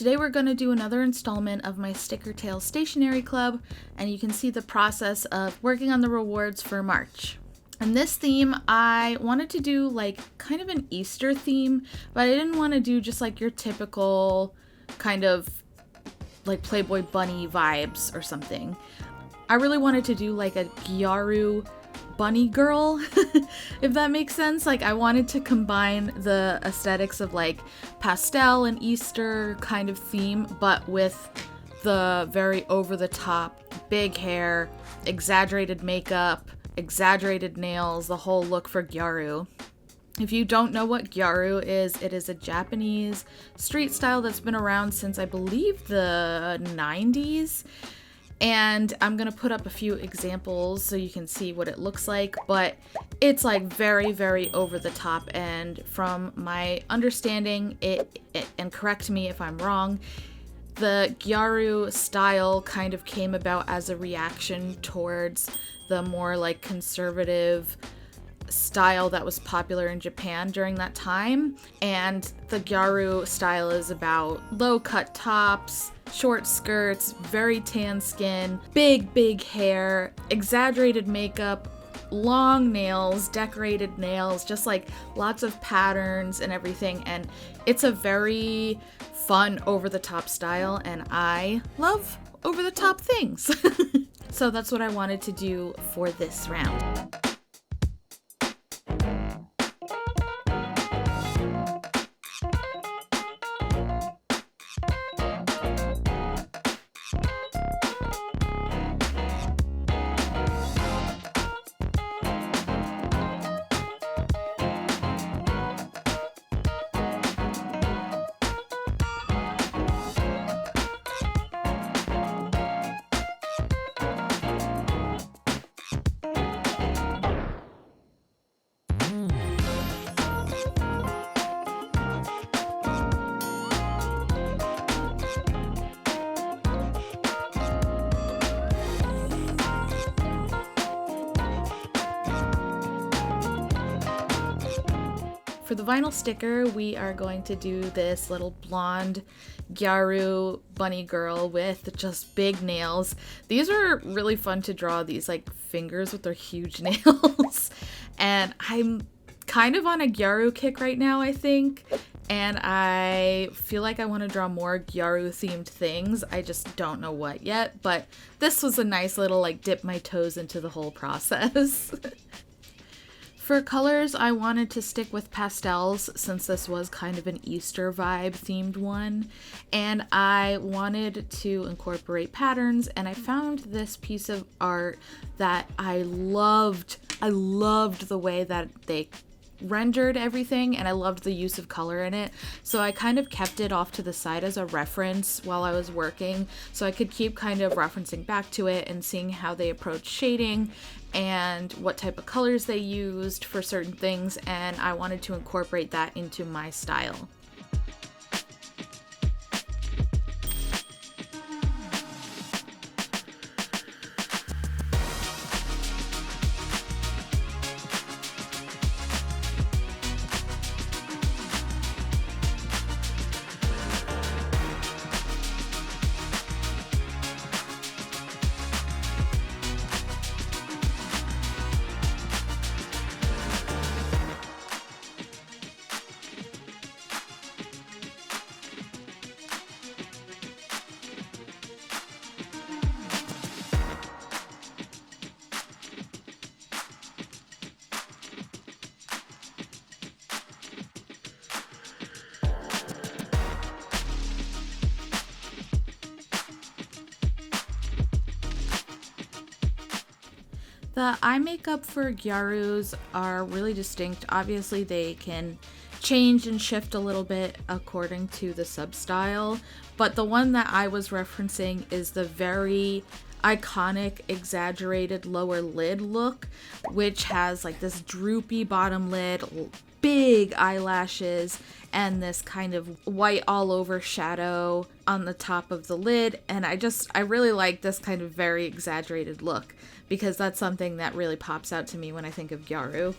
today we're going to do another installment of my Sticker Tale Stationery Club, and you can see the process of working on the rewards for March. And this theme, I wanted to do like kind of an Easter theme, but I didn't want to do just like your typical kind of like Playboy bunny vibes or something. I really wanted to do like a Gyaru bunny girl, if that makes sense. Like I wanted to combine the aesthetics of like pastel and Easter kind of theme, but with the very over the top, big hair, exaggerated makeup, exaggerated nails, the whole look for Gyaru. If you don't know what Gyaru is, it is a Japanese street style that's been around since I believe the 90s. And I'm going to put up a few examples so you can see what it looks like, but it's like very, very over the top. And from my understanding, and correct me if I'm wrong, the Gyaru style kind of came about as a reaction towards the more like conservative style that was popular in Japan during that time. And the Gyaru style is about low cut tops, short skirts, very tan skin, big hair, exaggerated makeup, long nails, decorated nails, just like lots of patterns and everything. And it's a very fun over the top style, and I love over the top things. So that's what I wanted to do for this round. For the vinyl sticker, we are going to do this little blonde Gyaru bunny girl with just big nails. These are really fun to draw, these like fingers with their huge nails. And I'm kind of on a Gyaru kick right now, I think. And I feel like I want to draw more Gyaru themed things. I just don't know what yet, but this was a nice little like dip my toes into the whole process. For colors, I wanted to stick with pastels since this was kind of an Easter vibe themed one, and I wanted to incorporate patterns, and I found this piece of art that I loved. I loved the way that they rendered everything, and I loved the use of color in it, so I kind of kept it off to the side as a reference while I was working, so I could keep kind of referencing back to it and seeing how they approach shading and what type of colors they used for certain things, and I wanted to incorporate that into my style. The eye makeup for Gyarus are really distinct. Obviously, they can change and shift a little bit according to the sub-style, but the one that I was referencing is the very iconic, exaggerated lower lid look, which has like this droopy bottom lid, big eyelashes, and this kind of white all over shadow on the top of the lid. And I really like this kind of very exaggerated look because that's something that really pops out to me when I think of Gyaru.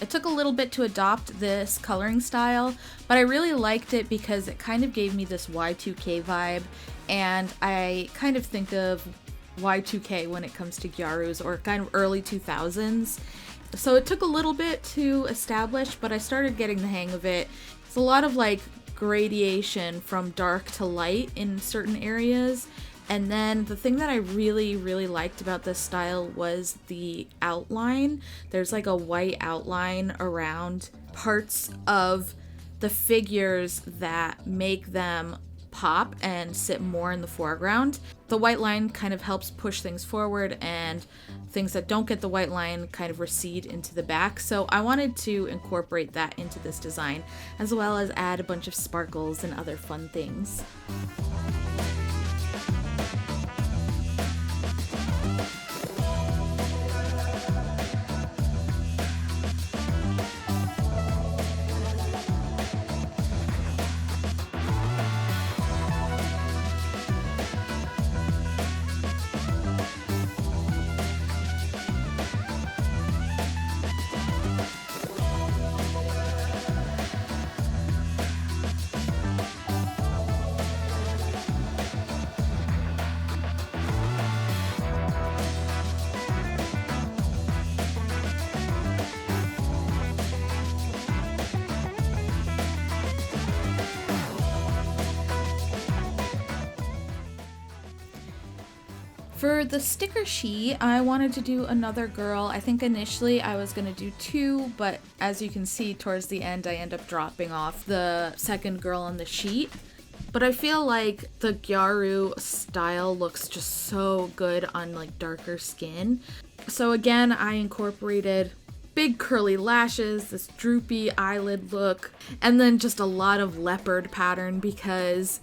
It took a little bit to adopt this coloring style, but I really liked it because it kind of gave me this Y2K vibe, and I kind of think of Y2K when it comes to Gyarus, or kind of early 2000s. So it took a little bit to establish, but I started getting the hang of it. It's a lot of like gradation from dark to light in certain areas. And then the thing that I really, really liked about this style was the outline. There's like a white outline around parts of the figures that make them pop and sit more in the foreground. The white line kind of helps push things forward, and things that don't get the white line kind of recede into the back. So I wanted to incorporate that into this design, as well as add a bunch of sparkles and other fun things. For the sticker sheet, I wanted to do another girl. I think initially I was going to do two, but as you can see towards the end, I end up dropping off the second girl on the sheet. But I feel like the Gyaru style looks just so good on like darker skin. So again, I incorporated big curly lashes, this droopy eyelid look, and then just a lot of leopard pattern because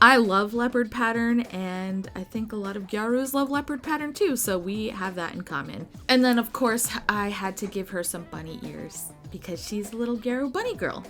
I love leopard pattern, and I think a lot of Gyarus love leopard pattern too, so we have that in common. And then of course I had to give her some bunny ears because she's a little Gyaru bunny girl.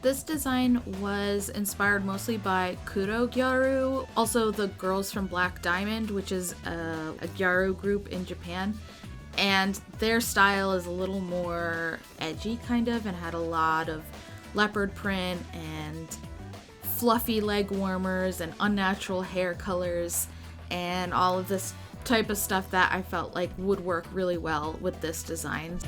This design was inspired mostly by Kuro Gyaru, also the girls from Black Diamond, which is a Gyaru group in Japan. And their style is a little more edgy kind of, and had a lot of leopard print and fluffy leg warmers and unnatural hair colors and all of this type of stuff that I felt like would work really well with this design.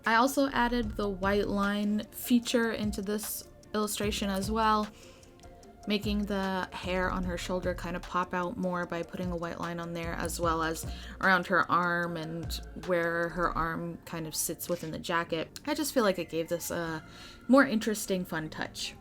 I also added the white line feature into this illustration as well, making the hair on her shoulder kind of pop out more by putting a white line on there, as well as around her arm and where her arm kind of sits within the jacket. I just feel like it gave this a more interesting, fun touch.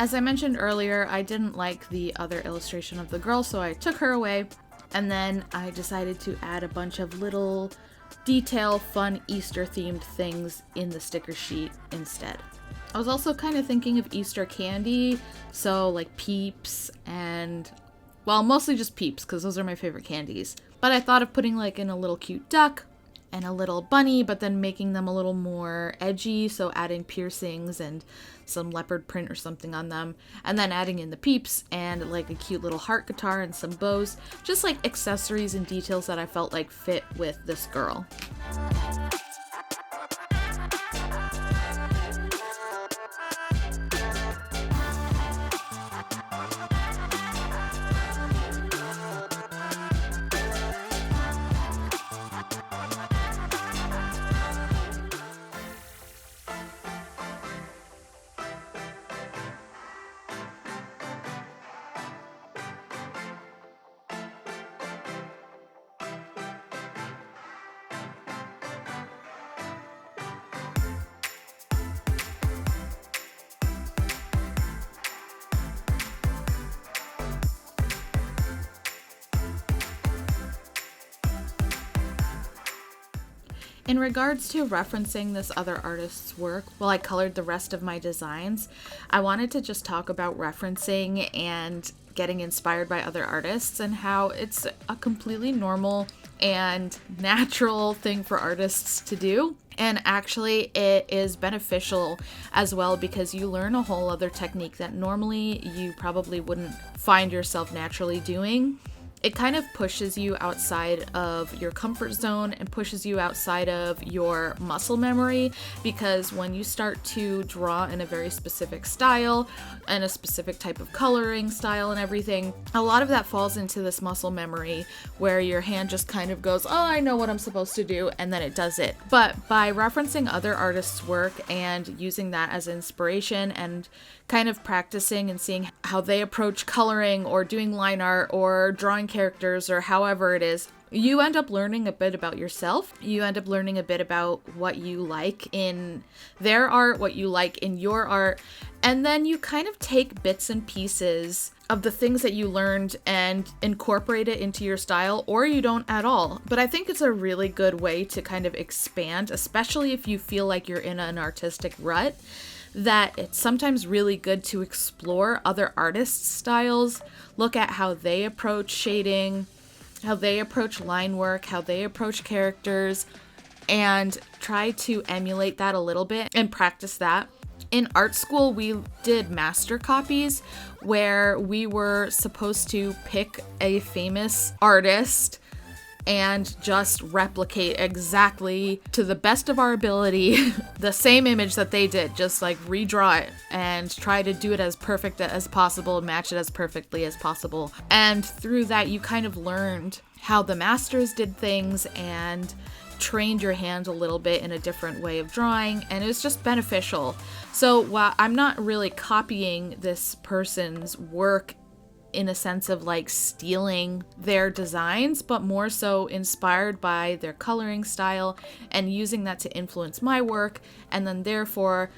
As I mentioned earlier, I didn't like the other illustration of the girl, so I took her away, and then I decided to add a bunch of little detail, fun Easter themed things in the sticker sheet instead. I was also kind of thinking of Easter candy, so like Peeps and, well, mostly just Peeps because those are my favorite candies. But I thought of putting like in a little cute duck and a little bunny, but then making them a little more edgy, so adding piercings and some leopard print or something on them, and then adding in the Peeps and like a cute little heart guitar and some bows, just like accessories and details that I felt like fit with this girl. In regards to referencing this other artist's work while I colored the rest of my designs, I wanted to just talk about referencing and getting inspired by other artists and how it's a completely normal and natural thing for artists to do. And actually it is beneficial as well because you learn a whole other technique that normally you probably wouldn't find yourself naturally doing. It kind of pushes you outside of your comfort zone and pushes you outside of your muscle memory, because when you start to draw in a very specific style and a specific type of coloring style and everything, a lot of that falls into this muscle memory where your hand just kind of goes, oh, I know what I'm supposed to do, and then it does it. But by referencing other artists' work and using that as inspiration and kind of practicing and seeing how they approach coloring or doing line art or drawing characters or however it is, you end up learning a bit about yourself. You end up learning a bit about what you like in their art, what you like in your art, and then you kind of take bits and pieces of the things that you learned and incorporate it into your style, or you don't at all. But I think it's a really good way to kind of expand, especially if you feel like you're in an artistic rut, that it's sometimes really good to explore other artists' styles, look at how they approach shading, how they approach line work, how they approach characters, and try to emulate that a little bit and practice that. In art school, we did master copies where we were supposed to pick a famous artist and just replicate exactly to the best of our ability the same image that they did, just like redraw it and try to do it as perfect as possible, match it as perfectly as possible. And through that, you kind of learned how the masters did things and trained your hand a little bit in a different way of drawing, and it was just beneficial. So while I'm not really copying this person's work in a sense of like stealing their designs, but more so inspired by their coloring style and using that to influence my work, and then therefore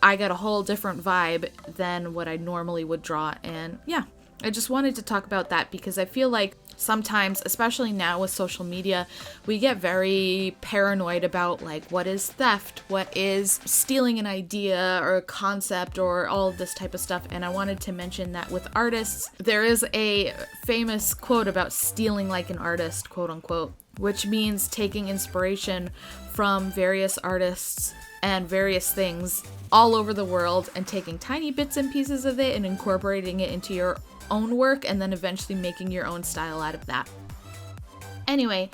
I get a whole different vibe than what I normally would draw. And yeah, I just wanted to talk about that because I feel like sometimes, especially now with social media, we get very paranoid about like what is theft, what is stealing an idea or a concept or all of this type of stuff. And I wanted to mention that with artists, there is a famous quote about stealing like an artist, quote unquote, which means taking inspiration from various artists and various things all over the world and taking tiny bits and pieces of it and incorporating it into your own work and then eventually making your own style out of that. Anyway,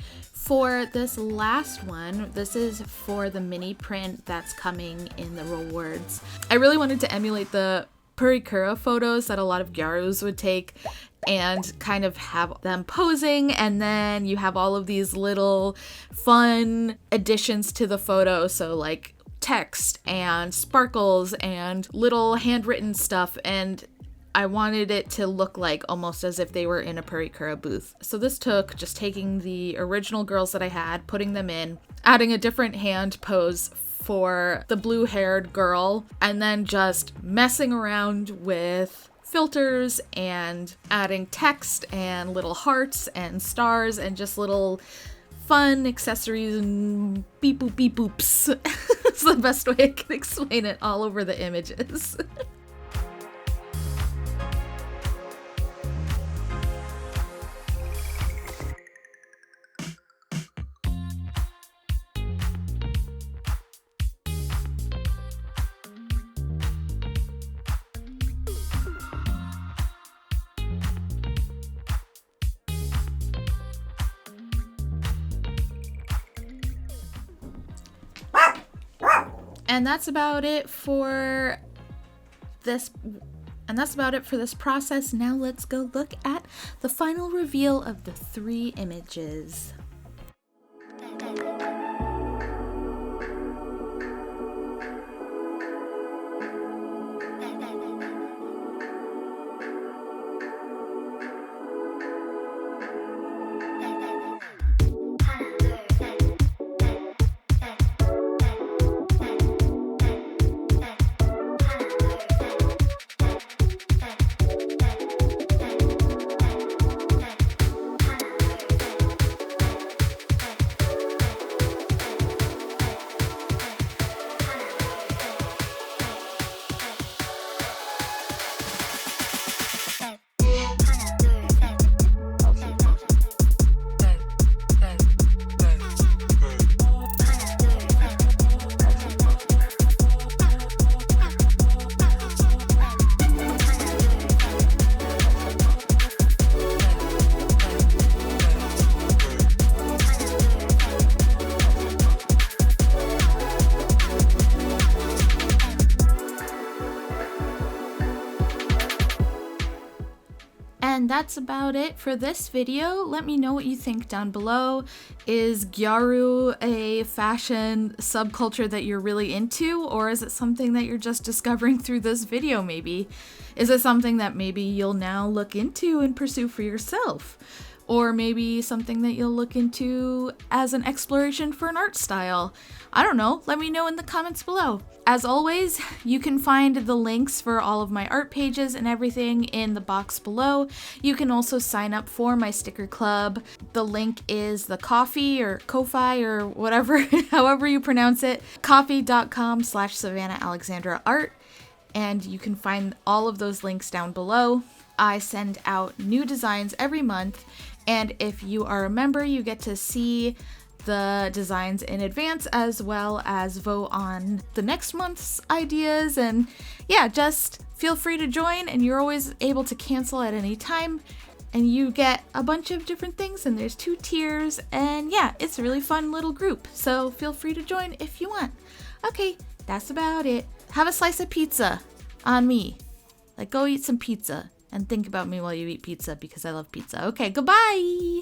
For this last one, this is for the mini print that's coming in the rewards. I really wanted to emulate the Purikura photos that a lot of Gyarus would take and kind of have them posing, and then you have all of these little fun additions to the photo, so like text and sparkles and little handwritten stuff, and I wanted it to look like almost as if they were in a Purikura booth. So this took just taking the original girls that I had, putting them in, adding a different hand pose for the blue-haired girl, and then just messing around with filters and adding text and little hearts and stars and just little fun accessories and beep boop beep boops. It's the best way I can explain it all over the images. And that's about it for this. And that's about it for this process. Now let's go look at the final reveal of the 3 images. And that's about it for this video. Let me know what you think down below. Is Gyaru a fashion subculture that you're really into, or is it something that you're just discovering through this video maybe? Is it something that maybe you'll now look into and pursue for yourself? Or maybe something that you'll look into as an exploration for an art style? I don't know, let me know in the comments below. As always, you can find the links for all of my art pages and everything in the box below. You can also sign up for my sticker club. The link is the Ko-fi or Ko-fi or whatever, however you pronounce it, ko-fi.com/SavannahAlexandraArt, and you can find all of those links down below. I send out new designs every month, and if you are a member, you get to see the designs in advance as well as vote on the next month's ideas. And yeah, just feel free to join, and you're always able to cancel at any time, and you get a bunch of different things, and there's 2 tiers, and yeah, it's a really fun little group, so feel free to join if you want. Okay, that's about it. Have a slice of pizza on me. Like, go eat some pizza and think about me while you eat pizza, because I love pizza. Okay, goodbye!